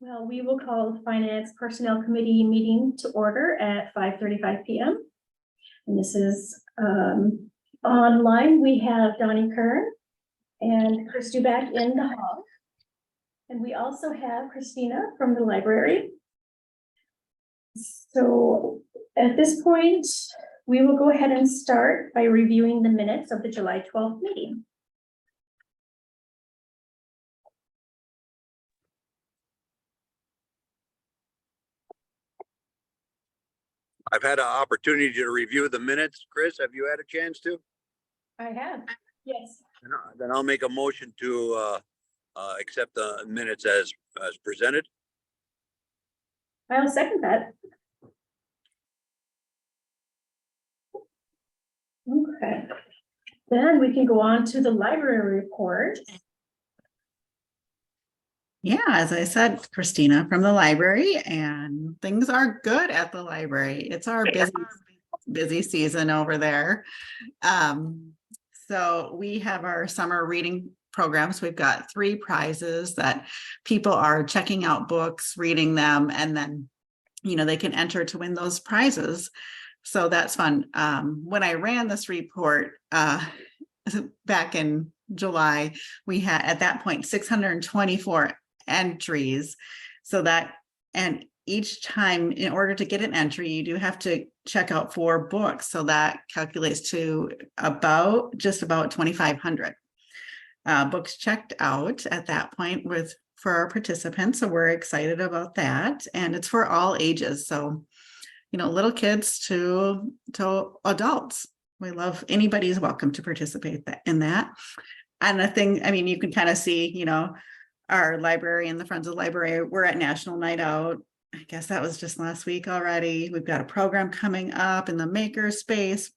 Well, we will call the Finance Personnel Committee meeting to order at 5:35 p.m. And this is online. We have Donnie Kern and Chris Duback in the hall. And we also have Christina from the library. So at this point, we will go ahead and start by reviewing the minutes of the July 12th meeting. I've had an opportunity to review the minutes. Chris, have you had a chance to? I have, yes. Then I'll make a motion to accept the minutes as presented. I'll second that. Okay, then we can go on to the library report. Yeah, as I said, Christina from the library, and things are good at the library. It's our busy season over there. So we have our summer reading programs. We've got 3 prizes that people are checking out books, reading them, and then, they can enter to win those prizes. So that's fun. When I ran this report back in July, we had at that point 624 entries. So that, and each time in order to get an entry, you do have to check out 4 books. So that calculates to just about 2,500 books checked out at that point for our participants. So we're excited about that. And it's for all ages. So, little kids to adults. We love anybody's welcome to participate in that. And the thing, you can kind of see, our library and the Friends of the Library, we're at National Night Out. I guess that was just last week already. We've got a program coming up in the maker space.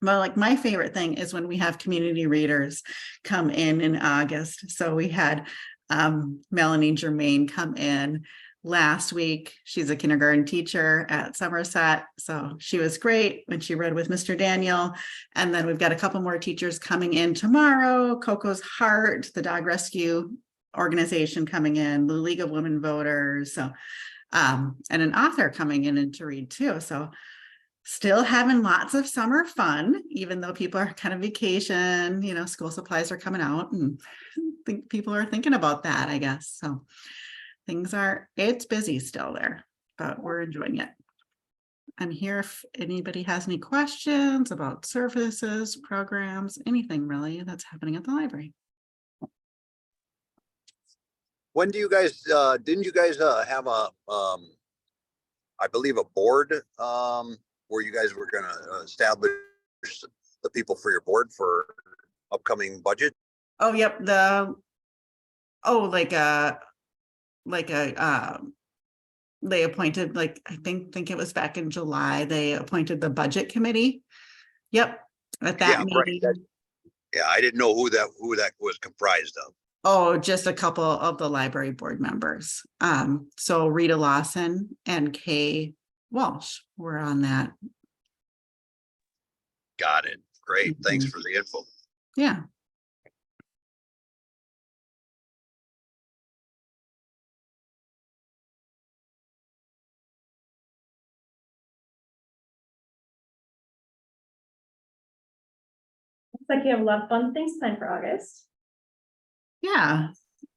But like my favorite thing is when we have community readers come in August. So we had Melanie Germain come in last week. She's a kindergarten teacher at Somerset. So she was great when she read with Mr. Daniel. And then we've got a couple more teachers coming in tomorrow. Coco's Heart, the dog rescue organization coming in, the League of Women Voters. So, and an author coming in and to read too. So still having lots of summer fun, even though people are kind of vacation, school supplies are coming out, and I think people are thinking about that, I guess. So it's busy still there, but we're enjoying it. I'm here if anybody has any questions about services, programs, anything really that's happening at the library. When do you guys, didn't you guys have I believe a board where you guys were going to establish the people for your board for upcoming budget? Oh, yep. They appointed, I think it was back in July, they appointed the budget committee. Yep. At that meeting. Right. Yeah, I didn't know who that was comprised of. Oh, just a couple of the library board members. So Rita Lawson and Kay Walsh were on that. Got it. Great. Thanks for the info. Yeah. Looks like you have a lot of fun things planned for August. Yeah,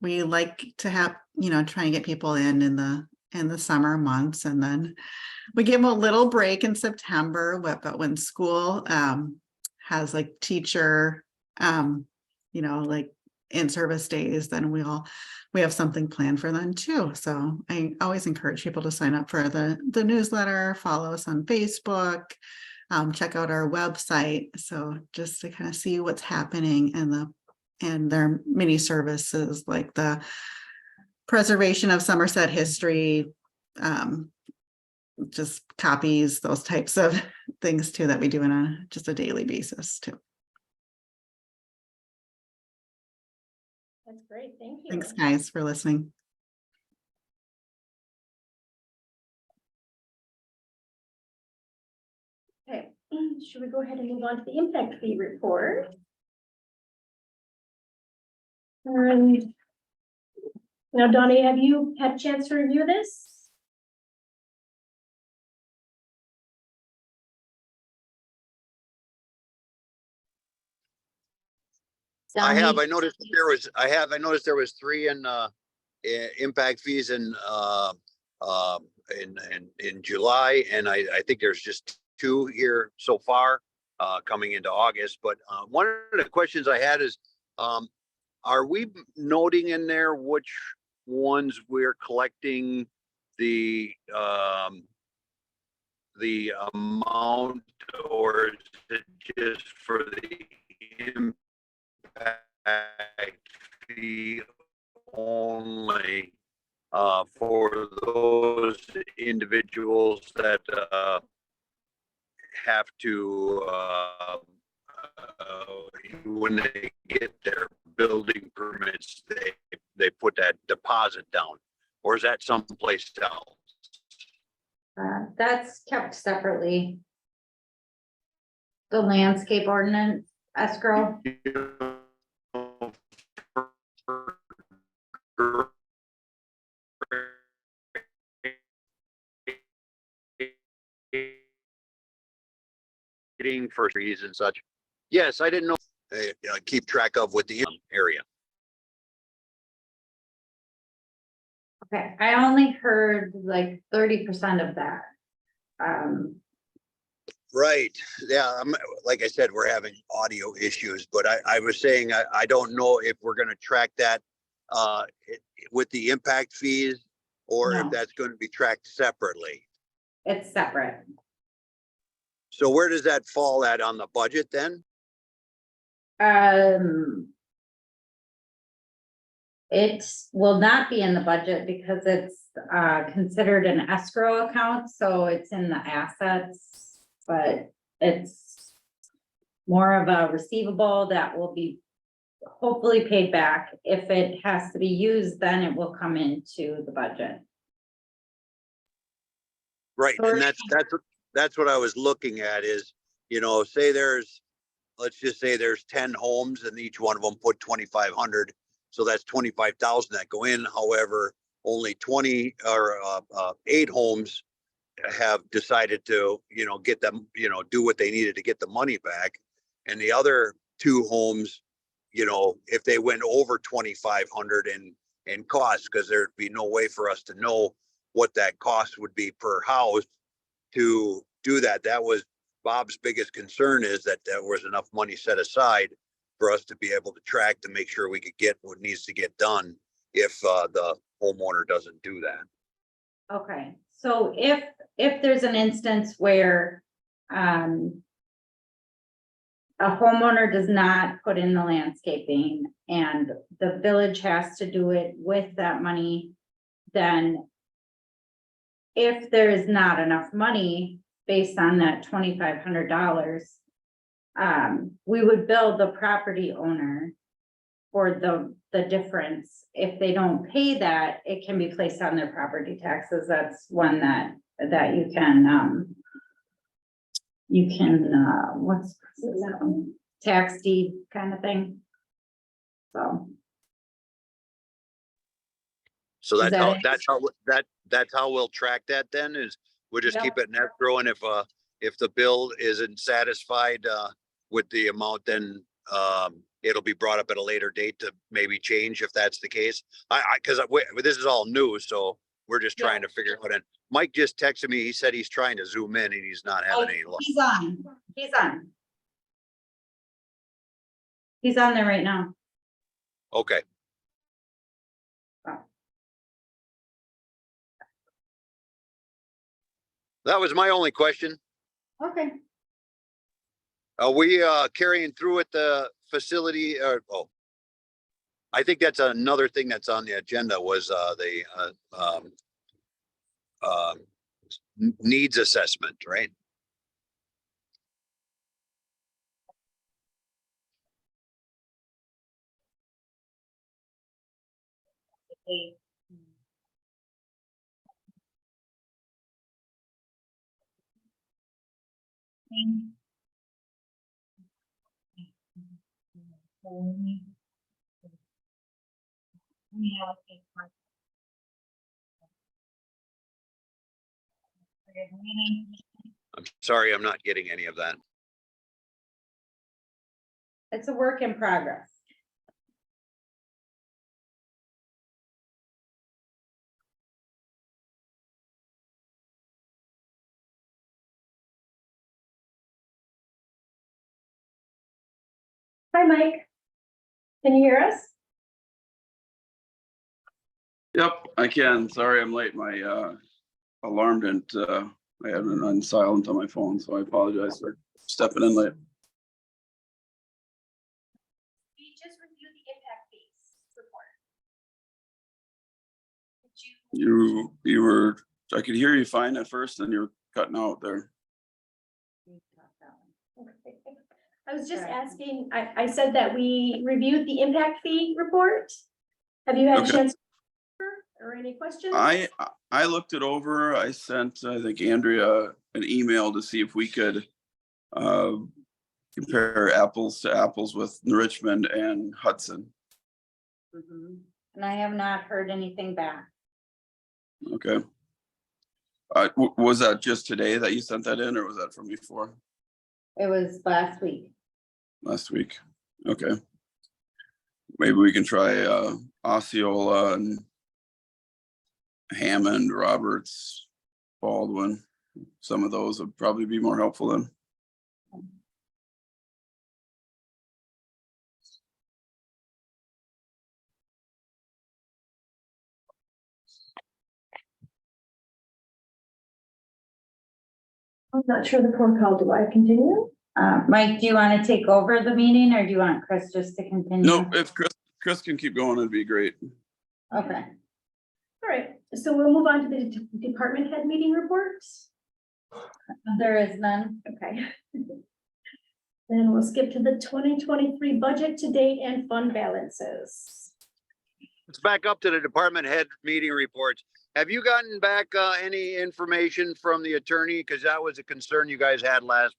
we like to have, try and get people in the summer months, and then we give them a little break in September. But when school has teacher, like in-service days, then we have something planned for them too. So I always encourage people to sign up for the newsletter, follow us on Facebook, check out our website. So just to kind of see what's happening and their mini services like the preservation of Somerset history, just copies, those types of things too that we do on just a daily basis too. That's great. Thank you. Thanks, guys, for listening. Okay, should we go ahead and move on to the impact fee report? And Now, Donnie, have you had a chance to review this? I have, Donnie? I noticed I noticed there was three in, impact fees in July, and I think there's just two here so far, coming into August, but, one of the questions I had is, are we noting in there which ones we're collecting the amount, or is it just for the impact fee only, for those individuals that, have to, when they get their building permits, they put that deposit down, or is that someplace else? That's kept separately. The landscape ordinance escrow. For trees and such. Yes, I didn't know, keep track of with the area. Okay, I only heard like 30% of that. Right, yeah, like I said, we're having audio issues, but I was saying, I don't know if we're gonna track that, with the impact fees, or No. if that's gonna be tracked separately. It's separate. So where does that fall at on the budget then? It will not be in the budget because it's considered an escrow account, so it's in the assets, but it's more of a receivable that will be hopefully paid back. If it has to be used, then it will come into the budget. Right, and Sure. that's what I was looking at is, say let's just say there's 10 homes and each one of them put 2,500. So that's 25,000 that go in. However, only 20 or 8 homes have decided to, get them, do what they needed to get the money back. And the other 2 homes, if they went over 2,500 in costs, because there'd be no way for us to know what that cost would be per house to do that. That was Bob's biggest concern, is that there was enough money set aside for us to be able to track to make sure we could get what needs to get done if the homeowner doesn't do that. Okay, so if there's an instance where a homeowner does not put in the landscaping and the village has to do it with that money, then if there is not enough money based on that $2,500, we would bill the property owner for the difference. If they don't pay that, it can be placed on their property taxes. That's one that you can, what's that? Tax deed kind of thing. So Is that it? that's how we'll track that then, is we'll just Yep. keep it in escrow, and if the bill isn't satisfied with the amount, then it'll be brought up at a later date to maybe change if that's the case. Because this is all new, so we're just trying to figure out. And Mike just texted me. He said he's trying to zoom in and he's not having any luck. He's on. He's on there right now. Okay. Oh. That was my only question. Okay. Are we carrying through at the facility? I think that's another thing that's on the agenda was the needs assessment, right? I'm sorry, I'm not getting any of that. It's a work in progress. Hi, Mike. Can you hear us? Yep, I can. Sorry, I'm late. My alarm didn't, I had it on silent on my phone, so I apologize for stepping in late. We just reviewed the impact fees report. You were, I could hear you fine at first and you were cutting out there. Okay. I was just Correct. asking, I said that we reviewed the impact fee report. Have you had a Okay. chance? Or any questions? I looked it over. I sent, I think, Andrea an email to see if we could compare apples to apples with Richmond and Hudson. And I have not heard anything back. Okay. Was that just today that you sent that in, or was that from before? It was last week. Last week? Okay. Maybe we can try Osceola and Hammond, Roberts, Baldwin. Some of those would probably be more helpful then. I'm not sure the protocol. Do I continue? Mike, do you want to take over the meeting or do you want Chris just to continue? No, if Chris can keep going, it'd be great. Okay, All right, so we'll move on to the department head meeting reports. there is none. Okay. Then we'll skip to the 2023 budget to date and fund balances. Let's back up to the department head meeting reports. Have you gotten back any information from the attorney? Because that was a concern you guys had last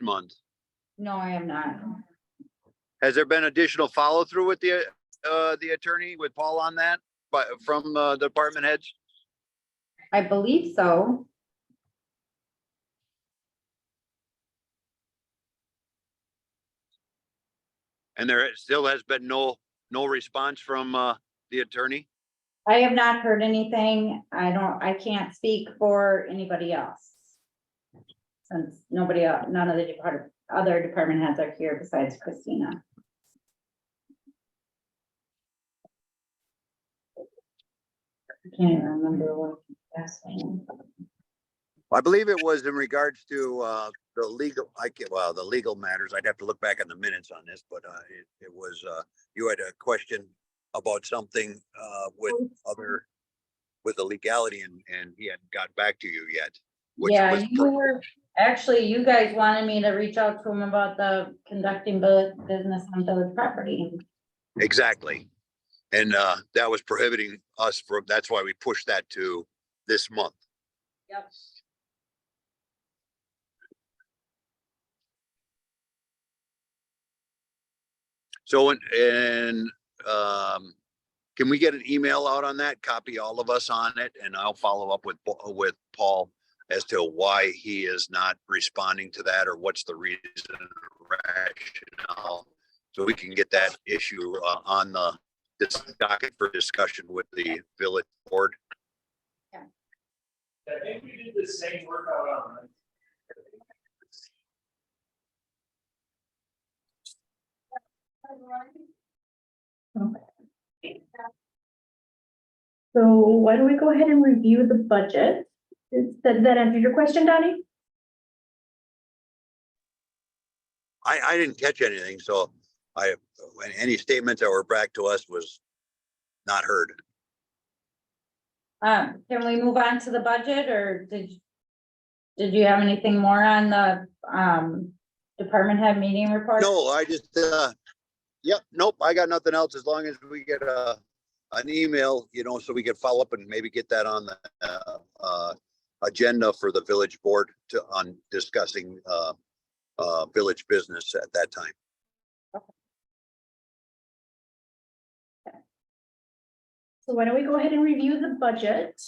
month. No, I am not. Has there been additional follow through with the attorney, with Paul on that, but from the department heads? I believe so. And there still has been no response from the attorney? I have not heard anything. I can't speak for anybody else. Since none of the other department heads are here besides Christina. I can't even remember what that's saying. I believe it was in regards to the legal matters. I'd have to look back on the minutes on this, but it was you had a question about something with the legality, and he hadn't got back to you yet. Yeah, you guys wanted me to reach out to him about the conducting business on village property. Exactly. And that was prohibiting us from, that's why we pushed that to this month. Yep. So, can we get an email out on that? Copy all of us on it, and I'll follow up with Paul as to why he is not responding to that, or what's the reason, rationale, so we can get that issue on this docket for discussion with the village board. I think we did the same workout on. So why don't we go ahead and review the budget? Does that answer your question, Donnie? I didn't catch anything, so any statements that were back to us was not heard. Can we move on to the budget, or did you have anything more on the department head meeting report? No, I just yep, nope, I got nothing else, as long as we get an email, so we can follow up and maybe get that on the agenda for the village board on discussing village business at that time. So why don't we go ahead and review the budget?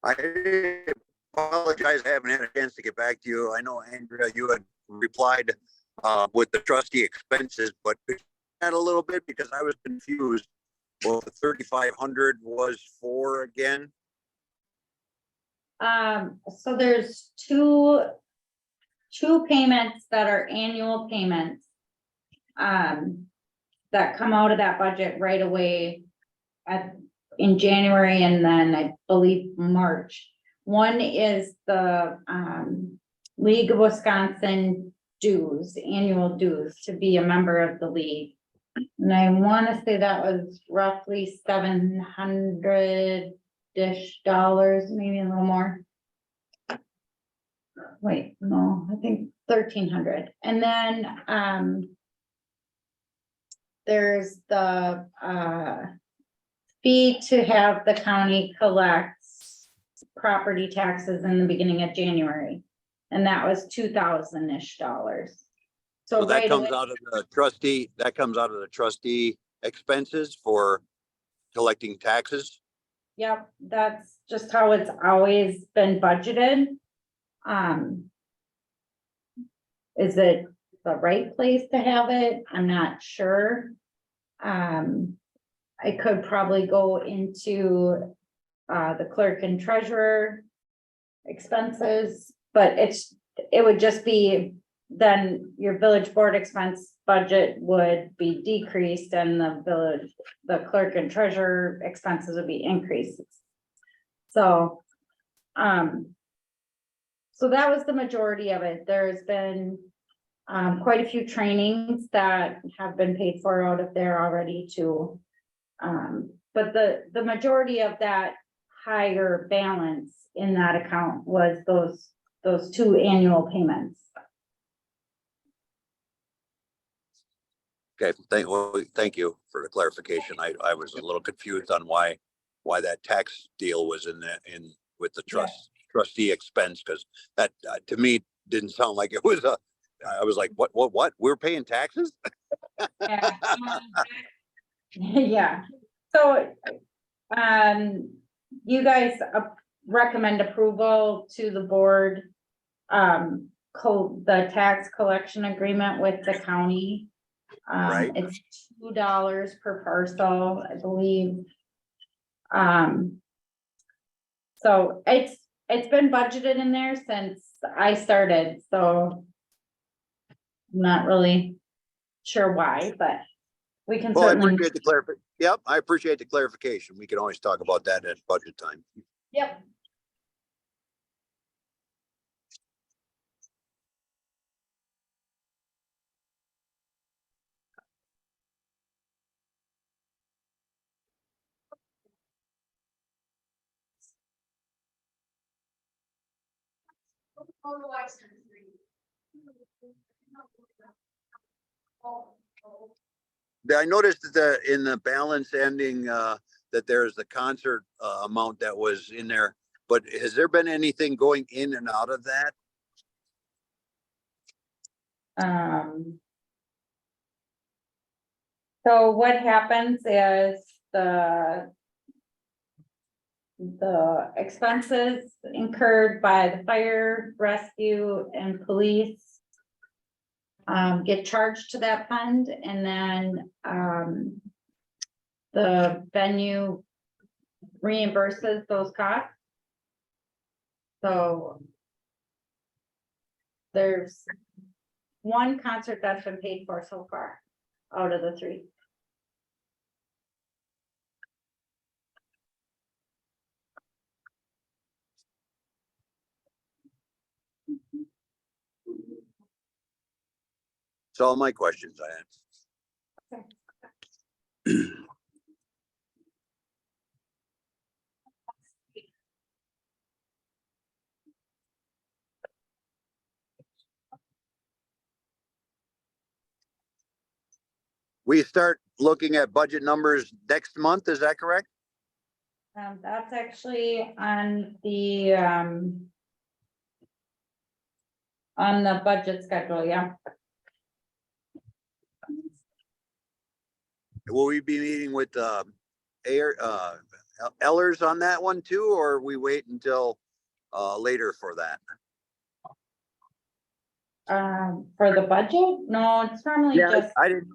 I apologize, I haven't had a chance to get back to you. I know, Andrea, you had replied with the trustee expenses, but could you add a little bit because I was confused. Well, the 3,500 was for again? So there's two payments that are annual payments. That come out of that budget right away in January and then I believe March. One is the, League of Wisconsin dues, annual dues to be a member of the league. And I want to say that was roughly $700-ish, maybe a little more. Wait, no, I think 1,300. And then, there's the, fee to have the county collect property taxes in the beginning of January. And that was $2,000-ish. So that right comes away- out of the trustee expenses for collecting taxes? Yep, that's just how it's always been budgeted. Is it the right place to have it? I'm not sure. I could probably go into the clerk and treasurer expenses, but it would just be, then your village board expense budget would be decreased and the clerk and treasurer expenses would be increases. So, so that was the majority of it. There's been quite a few trainings that have been paid for out of there already too. But the majority of that higher balance in that account was those two annual payments. Okay, thank you for the clarification. I was a little confused on why that tax deal was with the trustee expense, because that to me didn't sound like it was I was like, what? We're paying taxes? Yeah. Yeah, so, you guys recommend approval to the board. The tax collection agreement with the county. Right. It's $2 per parcel, I believe. So it's been budgeted in there since I started, so. I'm not really sure why, but we can Well, I certainly. appreciate the clarification. Yep, I appreciate the clarification. We can always talk about that at budget time. Yep. I noticed that in the balance ending, that there's the concert amount that was in there, but has there been anything going in and out of that? So what happens is the expenses incurred by the fire, rescue, and police get charged to that fund, and then the venue reimburses those costs. So there's one concert that's been paid for so far out of the three. So all my questions I had. We start looking at budget numbers next month, is that correct? That's actually on the budget schedule, yeah. Will we be meeting with Ellers on that one too, or we wait until later for that? For the budget? No, it's normally Yeah, just I didn't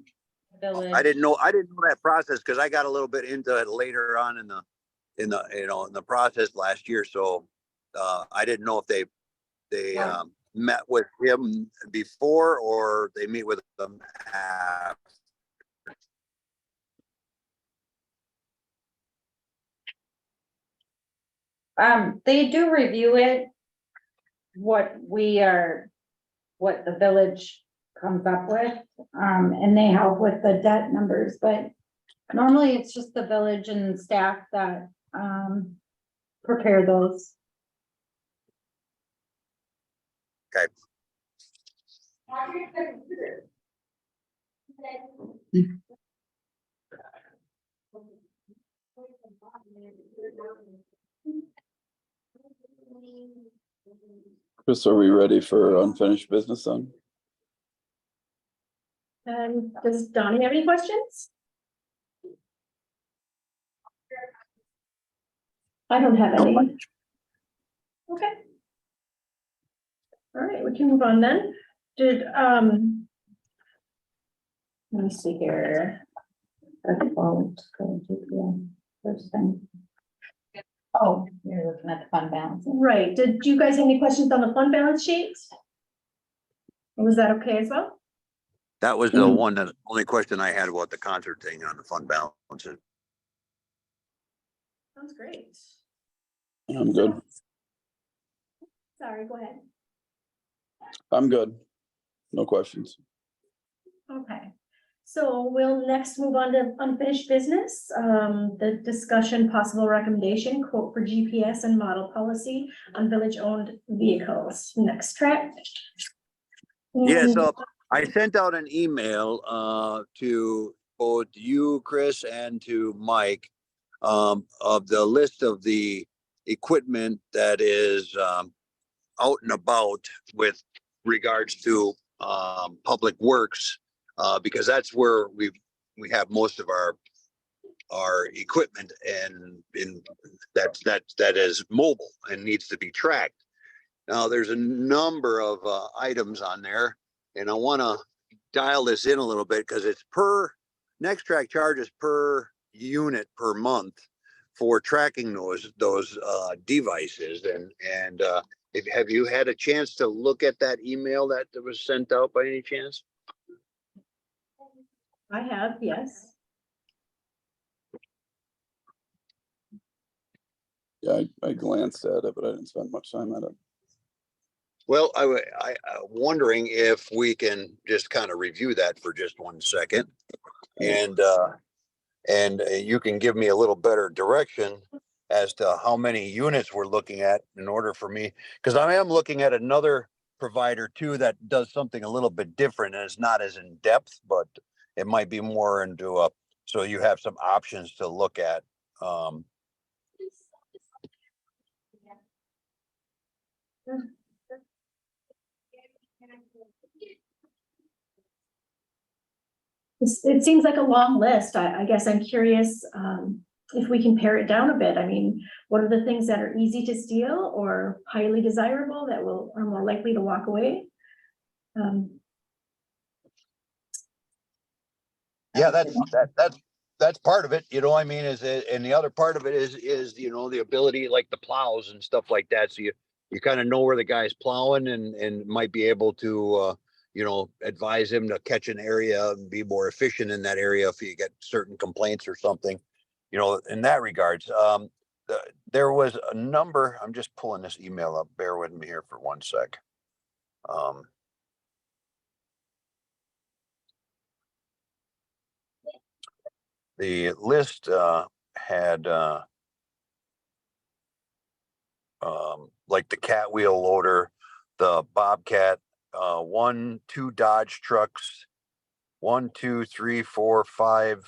village. I didn't know that process because I got a little bit into it later on in the in the process last year. So I didn't know if they met with him before or they meet with them after. They do review it. What the village comes up with, and they help with the debt numbers, but normally it's just the village and staff that, prepare those. Okay. Chris, are we ready for unfinished business then? Does Donnie have any questions? I don't have any. Okay. All right, we can move on then. Let me see here. First thing. Oh, you're looking at the fund balance. Right, did you guys have any questions on the fund balance sheet? Was that okay as well? That was the only question I had about the concert thing on the fund balance. Sounds great. I'm good. Sorry, go ahead. I'm good. No questions. Okay, so we'll next move on to unfinished business. The discussion, possible recommendation, quote for GPS and model policy on village-owned vehicles. Next track. Yeah, And- so I sent out an email to both you, Chris, and to Mike of the list of the equipment that is out and about with regards to public works, because that's where we have most of our equipment and that is mobile and needs to be tracked. Now, there's a number of items on there, and I want to dial this in a little bit because it's Nextrack charges per unit per month for tracking those devices. And have you had a chance to look at that email that was sent out by any chance? I have, yes. Yeah, I glanced at it, but I didn't spend much time at it. Well, I'm wondering if we can just kind of review that for just 1 second. And you can give me a little better direction as to how many units we're looking at in order for me, because I am looking at another provider too that does something a little bit different and it's not as in depth, but it might be more into so you have some options to look at. It seems like a long list. I guess I'm curious if we can pare it down a bit. I mean, what are the things that are easy to steal or highly desirable that are more likely to walk away? Yeah, that's part of it, you know, I mean, and the other part of it is, you know, the ability, like the plows and stuff like that. So you kind of know where the guy's plowing and might be able to, you know, advise him to catch an area and be more efficient in that area if you get certain complaints or something, you know, in that regards. There was a number, I'm just pulling this email up, bear with me here for 1 sec. The list had like the cat wheel loader, the Bobcat, 1, 2 Dodge trucks, 1, 2, 3, 4, 5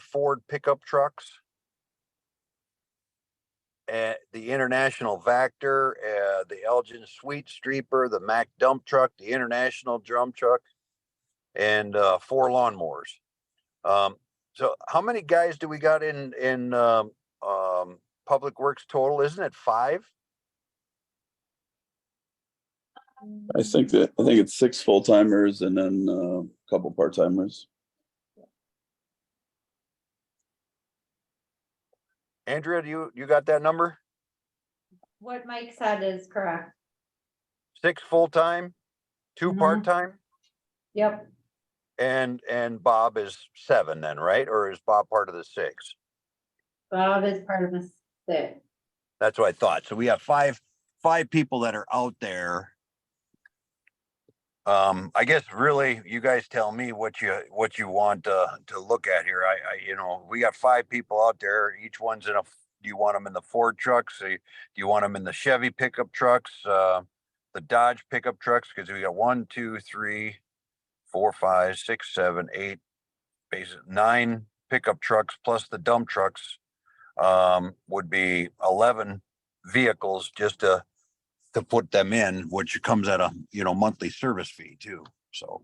Ford pickup trucks, and the International Vector, the Elgin Sweet Streeper, the Mack dump truck, the International drum truck, and 4 lawnmowers. So how many guys do we got in Public Works total? Isn't it 5? I think it's 6 full timers and then a couple part timers. Andrea, you got that number? What Mike said is correct. 6 full-time, 2 Mhm. part-time, Yep, and Bob is 7 then, right? Or is Bob part of the 6? Bob is part of the six. That's what I thought. So we have five people that are out there. I guess really you guys tell me what you want to look at here. We got 5 people out there. Each one's do you want them in the Ford trucks? Do you want them in the Chevy pickup trucks? The Dodge pickup trucks? Because we got 1, 2, 3, 4, 5, 6, 7, 8, basically 9 pickup trucks plus the dump trucks. Would be 11 vehicles just to put them in, which comes at a monthly service fee too. So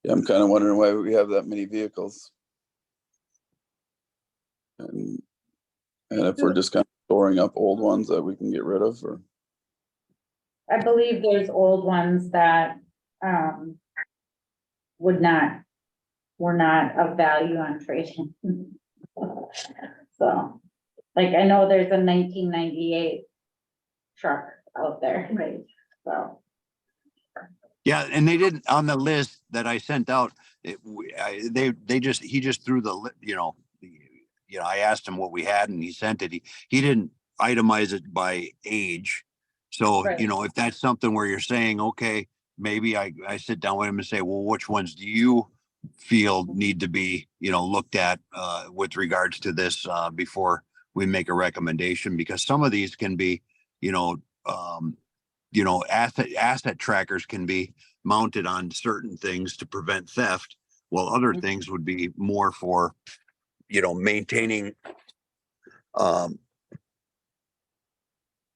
Yeah, I'm kind of wondering why we have that many vehicles. And if we're just kind of storing up old ones that we can get rid of, or I believe there's old ones that, were not of value on trading. So, like, I know there's a 1998 truck out there, Right. so. yeah, and they didn't on the list that I sent out. He just threw I asked him what we had and he sent it. He didn't itemize it by age. So, Right. if that's something where you're saying, okay, maybe I sit down with him and say, well, which ones do you feel need to be, looked at with regards to this before we make a recommendation? Because some of these can be, asset trackers can be mounted on certain things to prevent theft, while other Mhm. things would be more for, maintaining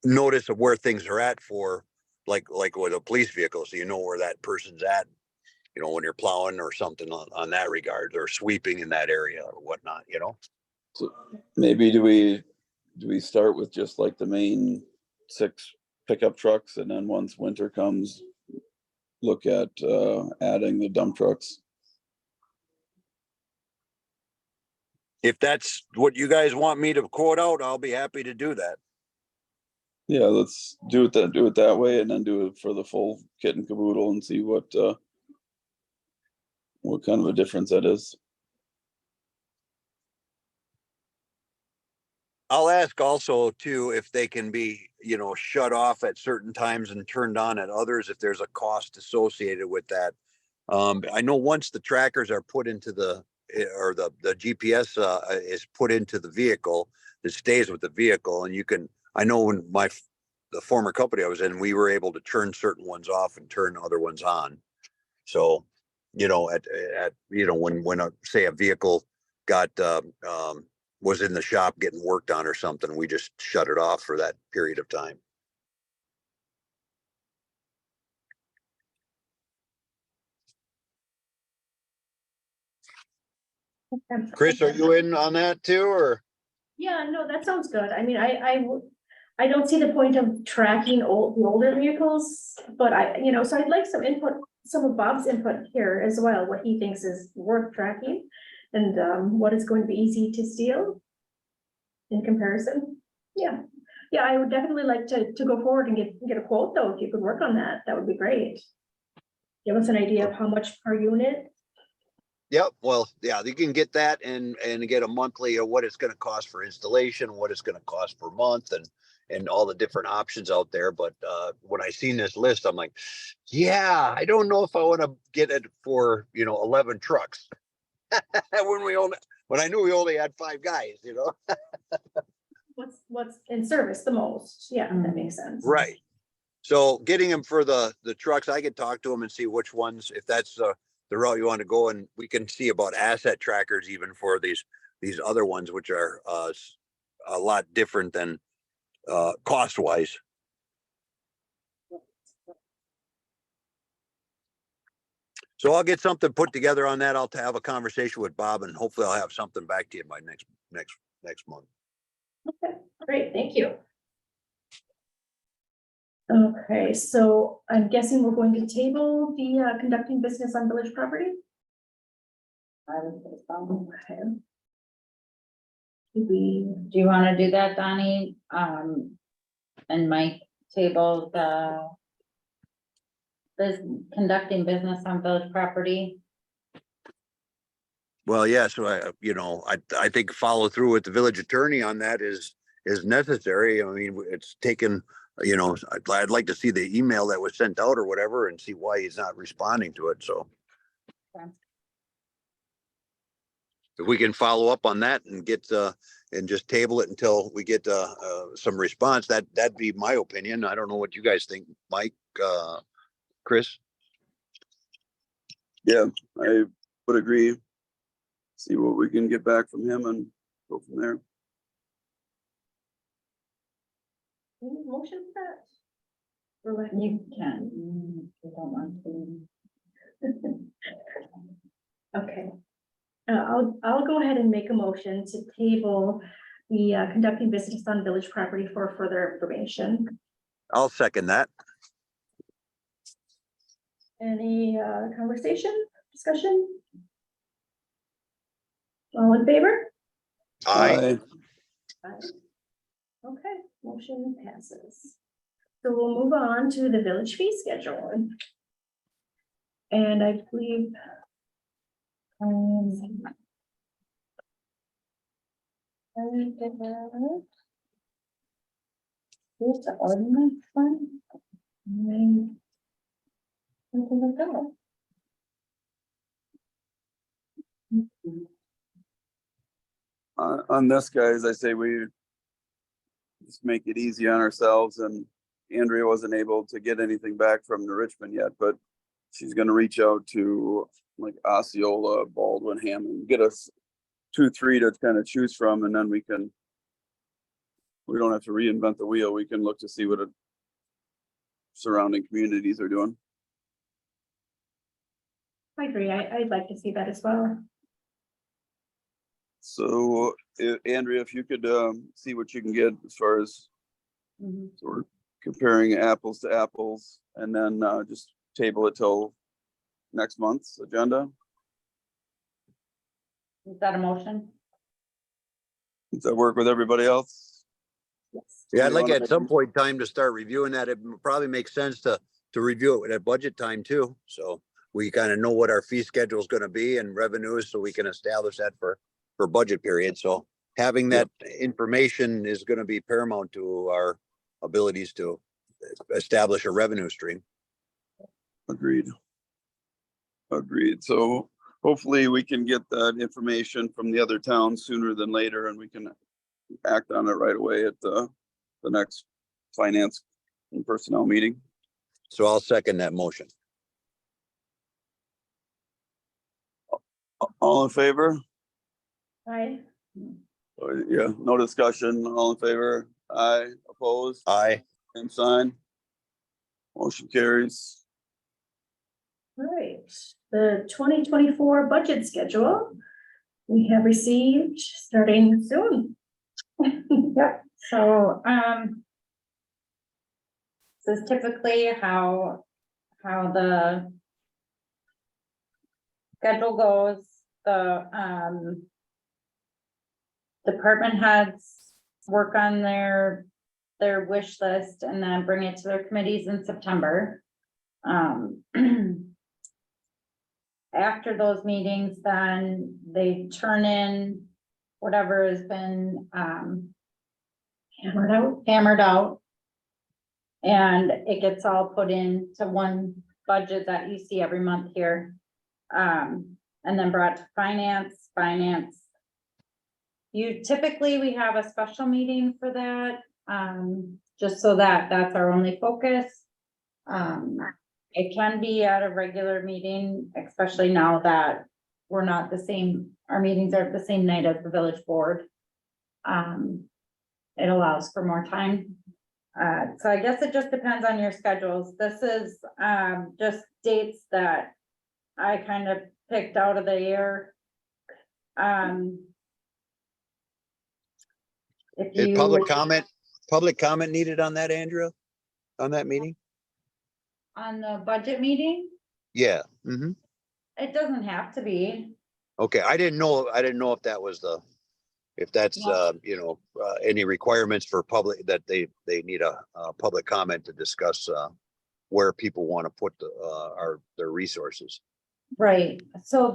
notice of where things are at for like with a police vehicle, so where that person's at, when you're plowing or something on that regard, or sweeping in that area or whatnot. so maybe do we start with just like the main 6 pickup trucks, and then once winter comes, look at adding the dump trucks? If that's what you guys want me to quote out, I'll be happy to do that. Yeah, let's do it that way, and then do it for the full kit and caboodle and see what kind of a difference that is. I'll ask also too, if they can be, shut off at certain times and turned on at others, if there's a cost associated with that. I know once the trackers are put into or the GPS is put into the vehicle, it stays with the vehicle. And I know when the former company I was in, we were able to turn certain ones off and turn other ones on. So, when say a vehicle got, was in the shop getting worked on or something, we just shut it off for that period of time. Chris, are you in on that too, or? Yeah, no, that sounds good. I mean, I don't see the point of tracking the older vehicles, but so I'd like some input, some of Bob's input here as well, what he thinks is worth tracking and what is going to be easy to steal in comparison. Yeah, I would definitely like to go forward and get a quote though, if you could work on that, that would be great. Give us an idea of how much per unit. Yep. Well, yeah, you can get that and get a monthly of what it's going to cost for installation, what it's going to cost per month, and all the different options out there. But when I seen this list, I'm like, yeah, I don't know if I want to get it for 11 trucks when I knew we only had 5 guys. What's in service the most? Yeah, that makes sense. Right. So getting them for the trucks, I could talk to them and see which ones, if that's the route you want to go, and we can see about asset trackers even for these other ones, which are a lot different than cost wise. So I'll get something put together on that. I'll have a conversation with Bob and hopefully I'll have something back to you by next month. Okay, great, thank you. Okay, so I'm guessing we're going to table the conducting business on village property? Okay. Do you wanna do that, Donnie? And Mike table the conducting business on village property? Well, yeah, so I think follow through with the village attorney on that is necessary. I mean, it's taken, I'd like to see the email that was sent out or whatever and see why he's not responding to it, so. Okay. If we can follow up on that and get, and just table it until we get, some response, that'd be my opinion. I don't know what you guys think, Mike, Chris? Yeah, I would agree. See what we can get back from him and go from there. Any motion for that? Or like- You can, if you don't want to. Okay. I'll go ahead and make a motion to table the conducting business on village property for further information. I'll second that. Any conversation, discussion? All in favor? Aye. Okay, motion passes. So we'll move on to the village fee schedule. And I believe. Here's the ordinance one. And then. Something like that. On this, guys, I say we just make it easy on ourselves, and Andrea wasn't able to get anything back from the Richmond yet, but she's gonna reach out to like Osceola, Baldwin, Hammond, get us 2, 3 to kind of choose from, and then we don't have to reinvent the wheel. We can look to see what surrounding communities are doing. I agree, I'd like to see that as well. So Andrea, if you could see what you can get as far as sort of comparing apples to apples, and then just table it till next month's agenda. Is that a motion? Does that work with everybody else? Yes. Yeah, I'd Somebody like wanna at some make- point in time to start reviewing that. It probably makes sense to review it at budget time too. So we kind of know what our fee schedule is going to be and revenues, so we can establish that for budget period. So having that information is going to be paramount to our abilities to establish a revenue stream. Agreed. Agreed. So hopefully we can get that information from the other towns sooner than later, and we can act on it right away at the next finance and personnel meeting. So I'll second that motion. All in favor? Aye. Yeah, no discussion. All in favor? Aye. Opposed? Aye. Same sign. Motion carries. All right, the 2024 budget schedule. We have received starting soon. Yep, so, this is typically how the schedule goes, the, department heads work on their wish list and then bring it to their committees in September. After those meetings, then they turn in whatever has been, hammered out. And it gets all put into one budget that you see every month here. And then brought to finance. We have a special meeting for that, just so that that's our only focus. It can be at a regular meeting, especially now that we're not the same, our meetings are the same night as the village board. It allows for more time. So I guess it just depends on your schedules. This is, just dates that I kind of picked out of the air. If Is you, public comment needed on that, Andrea? On that meeting? on the budget meeting, Yeah. it doesn't have to be. Okay, I didn't know if that was if that's, No. any requirements for public, that they need a public comment to discuss, where people want to put their resources. Right, so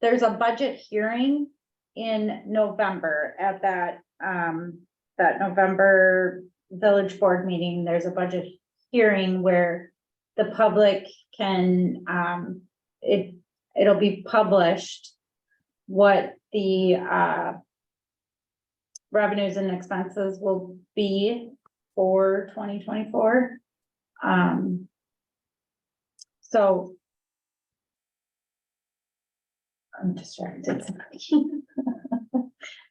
there's a budget hearing in November at that November village board meeting. There's a budget hearing where the public can, it'll be published what the revenues and expenses will be for 2024. So I'm distracted.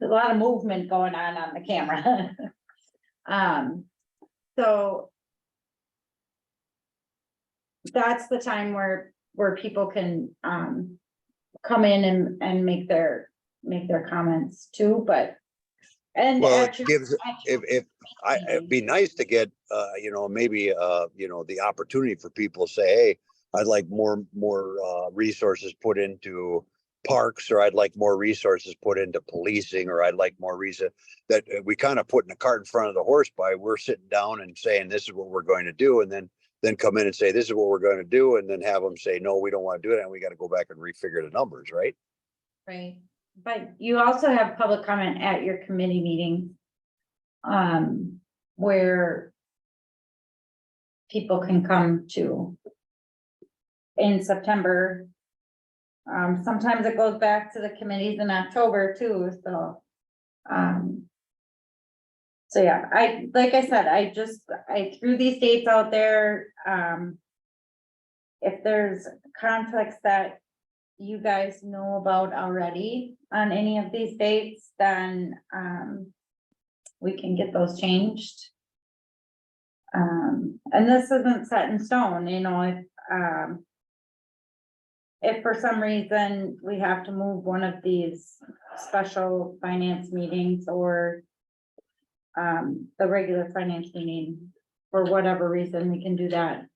There's a lot of movement going on the camera. So that's the time where people can come in and make their comments too, but. And Well, it actually- gives, it'd be nice to get, maybe, the opportunity for people to say, hey, I'd like more resources put into parks, or I'd like more resources put into policing, or I'd like more reason that we kind of putting the cart in front of the horse by we're sitting down and saying, this is what we're going to do. And then come in and say, this is what we're going to do. And then have them say, no, we don't want to do it. And we got to go back and refigure the numbers, right? Right, but you also have public comment at your committee meeting. Where people can come to in September. Sometimes it goes back to the committees in October too, so. So yeah, like I said, I threw these dates out there. If there's conflicts that you guys know about already on any of these dates, then, we can get those changed. And this isn't set in stone, if for some reason we have to move one of these special finance meetings or the regular finance meeting, for whatever reason, we can do that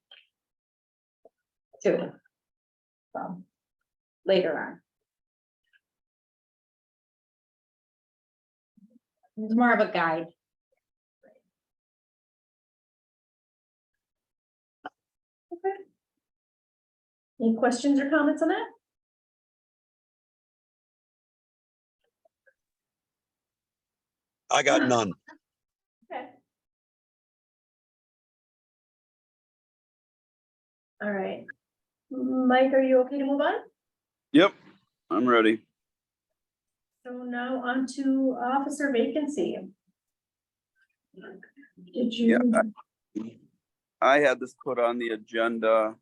too. So, later on. It's more of a guide. Any questions or comments on that? I got none. Okay. All right. Mike, are you okay to move on? Yep, I'm ready. So now on to officer vacancy. Did you? Yeah, I had this put on the agenda.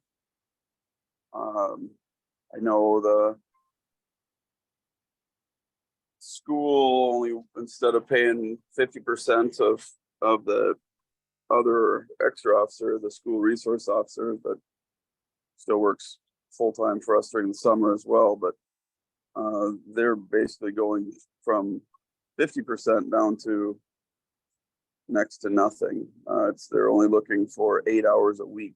I know the school only, instead of paying 50% of the other extra officer, the school resource officer, that still works full-time for us during the summer as well, but they're basically going from 50% down to next to nothing. They're only looking for 8 hours a week.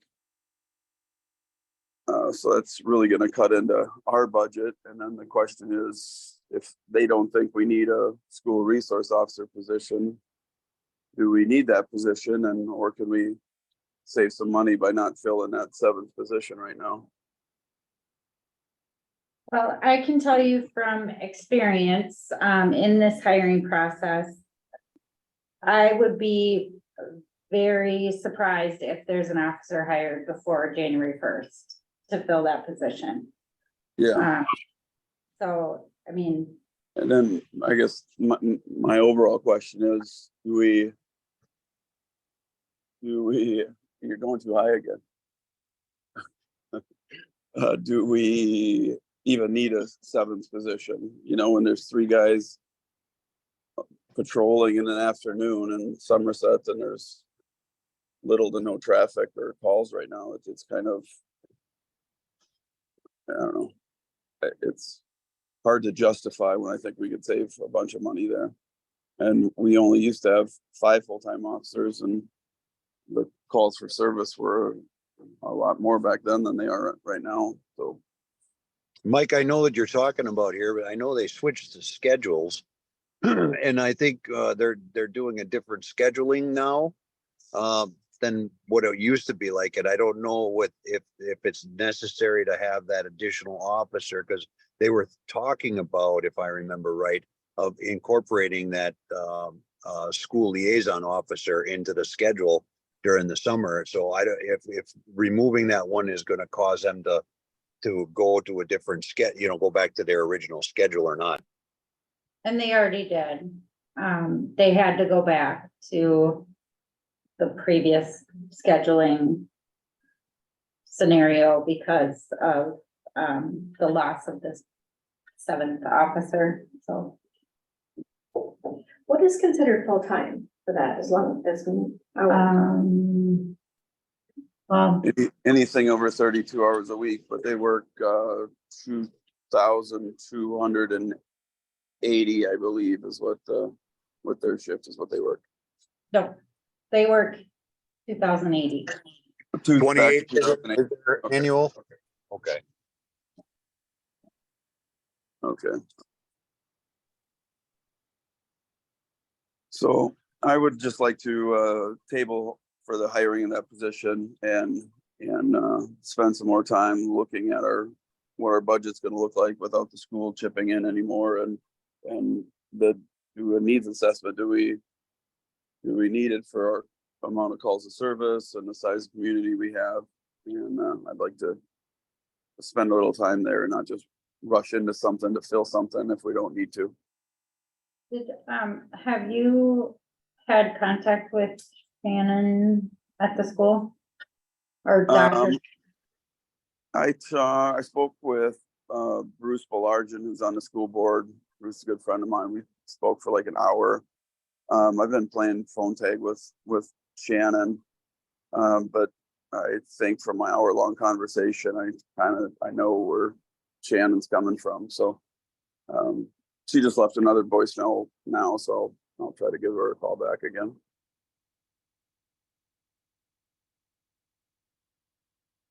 So that's really going to cut into our budget. And then the question is, if they don't think we need a school resource officer position, do we need that position, or can we save some money by not filling that 7th position right now? Well, I can tell you from experience, in this hiring process, I would be very surprised if there's an officer hired before January 1st to fill that position. Yeah. So, I mean. And then I guess my overall question is, you're going too high again. Do we even need a 7th position? When there's 3 guys patrolling in an afternoon in Somerset, and there's little to no traffic or calls right now. It's kind of, I don't know. It's hard to justify when I think we could save a bunch of money there. And we only used to have 5 full-time officers, and the calls for service were a lot more back then than they are right now, so. Mike, I know that you're talking about here, but I know they switched the schedules. And I think they're doing a different scheduling now than what it used to be like. And I don't know if it's necessary to have that additional officer, because they were talking about, if I remember right, of incorporating that school liaison officer into the schedule during the summer. So if removing that one is going to cause them to go to a different go back to their original schedule or not. And they already did. They had to go back to the previous scheduling scenario because of the loss of this 7th officer, so. What is considered full-time for that, as long as? Well, Anything over 32 hours a week, but they work 2,280, I believe, is what their shift is, what they work. no, they work 2,080. 28 2008. Okay. annual. Okay. Okay. So I would just like to table for the hiring in that position and spend some more time looking at what our budget's gonna look like without the school chipping in anymore, and do a needs assessment. Do we need it for our amount of calls of service and the size of community we have? And I'd like to spend a little time there and not just rush into something to fill something if we don't need to. Have you had contact with Shannon at the school? Or Dr. I spoke with Bruce Belargin, who's on the school board. Bruce is a good friend of mine. We spoke for like an hour. I've been playing phone tag with Shannon, but I think from my hour-long conversation, I know where Shannon's coming from. So she just left another voicemail now, so I'll try to give her a call back again.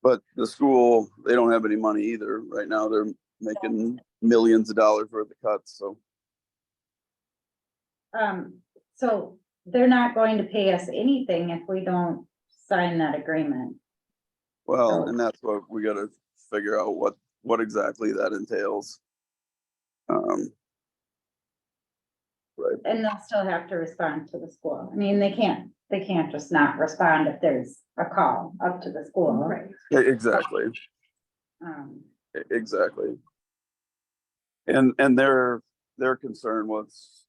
But the school, they don't have any money either. Right now, they're making millions of dollars worth of cuts, so. So they're not going to pay us anything if we don't sign that agreement. Well, and that's what we gotta figure out, what exactly that entails. Right, And they'll still have to respond to the school. I mean, they can't just not respond if there's a call up to the school. Right. exactly, exactly. And their concern was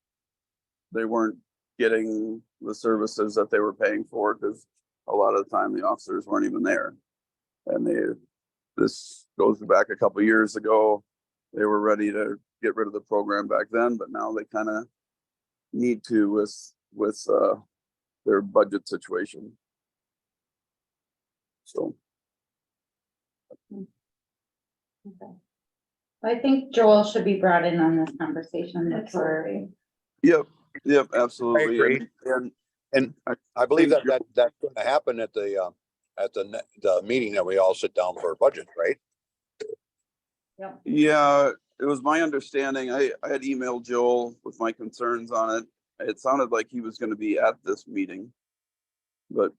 they weren't getting the services that they were paying for, because a lot of the time the officers weren't even there. And this goes back a couple of years ago. They were ready to get rid of the program back then, but now they kind of need to with their budget situation. So. Okay. I think Joel should be brought in on this conversation. That's where, Yep, absolutely. I agree. And I believe think that's going to happen at the meeting that we all sit down for a budget, right? Yeah, it was my understanding. I had emailed Joel with my concerns on it. It sounded like he was gonna be at this meeting. But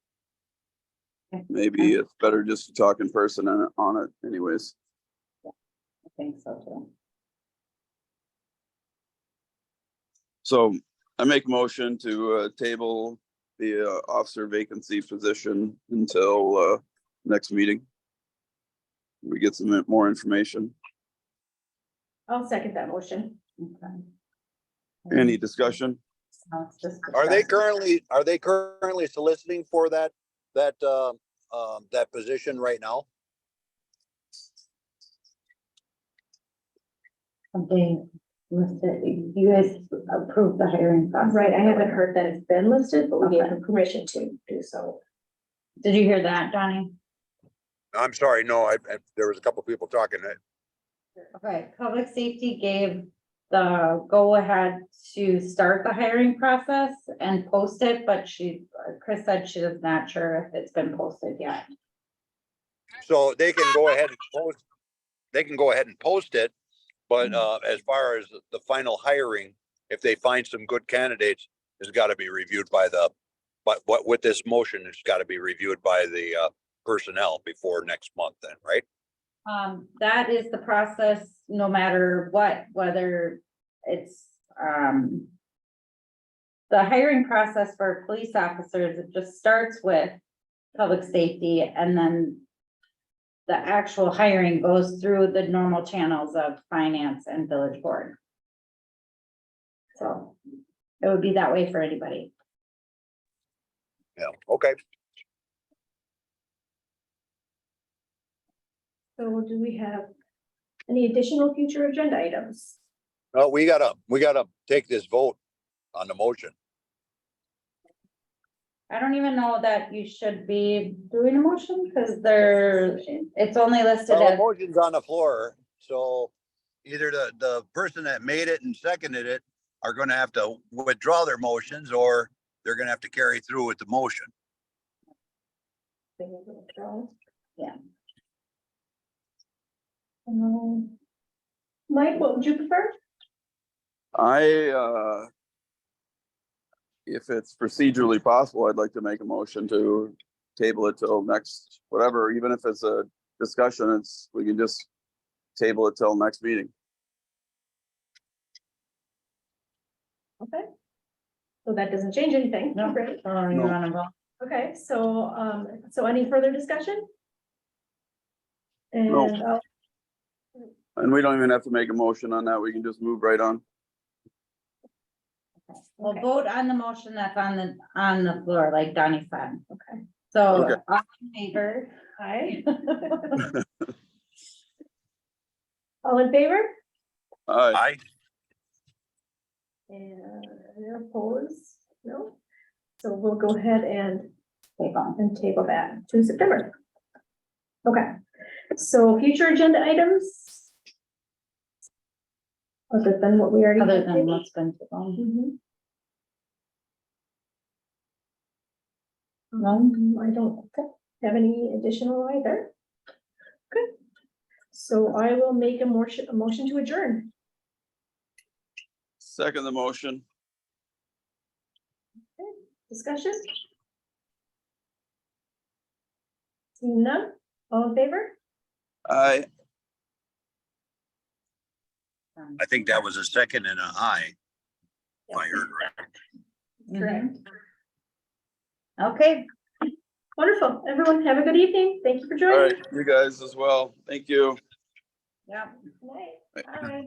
maybe it's better just to talk in person on it anyways. I think so too. So I make a motion to table the officer vacancy position until next meeting. We get some more information. I'll second that motion. Okay. Any discussion? No, it's just Are they discussion. currently soliciting for that position right now? They listed, you guys approved the hiring process. Right, I haven't heard that it's been listed, but we gave them permission to do so. Did you hear that, Donnie? I'm sorry, no, there was a couple people talking. Okay, public safety gave the go-ahead to start the hiring process and post it, but Chris said she is not sure if it's been posted yet. So they can go ahead and post, they can go ahead and post it. But as far as the final hiring, if they find some good candidates, it's got to be reviewed by but what with this motion, it's got to be reviewed by the personnel before next month then, right? That is the process, no matter what, whether it's, the hiring process for police officers, it just starts with public safety, and then the actual hiring goes through the normal channels of finance and village board. So it would be that way for anybody. Yeah, okay. So do we have any additional future agenda items? Well, we gotta take this vote on the motion. I don't even know that you should be doing a motion, because it's only listed Well, the as, motion's on the floor, so either the person that made it and seconded it are gonna have to withdraw their motions, or they're gonna have to carry through with the motion. Yeah. Mike, what would you prefer? If it's procedurally possible, I'd like to make a motion to table it till next, whatever, even if it's a discussion, we can just table it till next meeting. Okay. So that doesn't change anything. No. Great. you wanna vote? Okay, so, so any further discussion? And, No. And we don't even have to make a motion on that. We can just move right on. We'll Okay. vote on the motion that's on the floor, like Donnie said. Okay. So, Okay. all in favor? Aye. All in favor? All right, I, And opposed? No? So we'll go ahead and table that to September. Okay, so future agenda items? Other than what we already. Other had than tabled? what's been to go. Mhm. No. I don't have any additional either. Good. So I will make a motion to adjourn. second the motion. Discussion? Seeing none, all in favor? Aye. I think that was a second and an aye, if I heard right. Correct. Okay, Wonderful. Everyone have a good evening. Thank you for All joining. right, you guys as well. Thank you. yeah. Good night. Bye.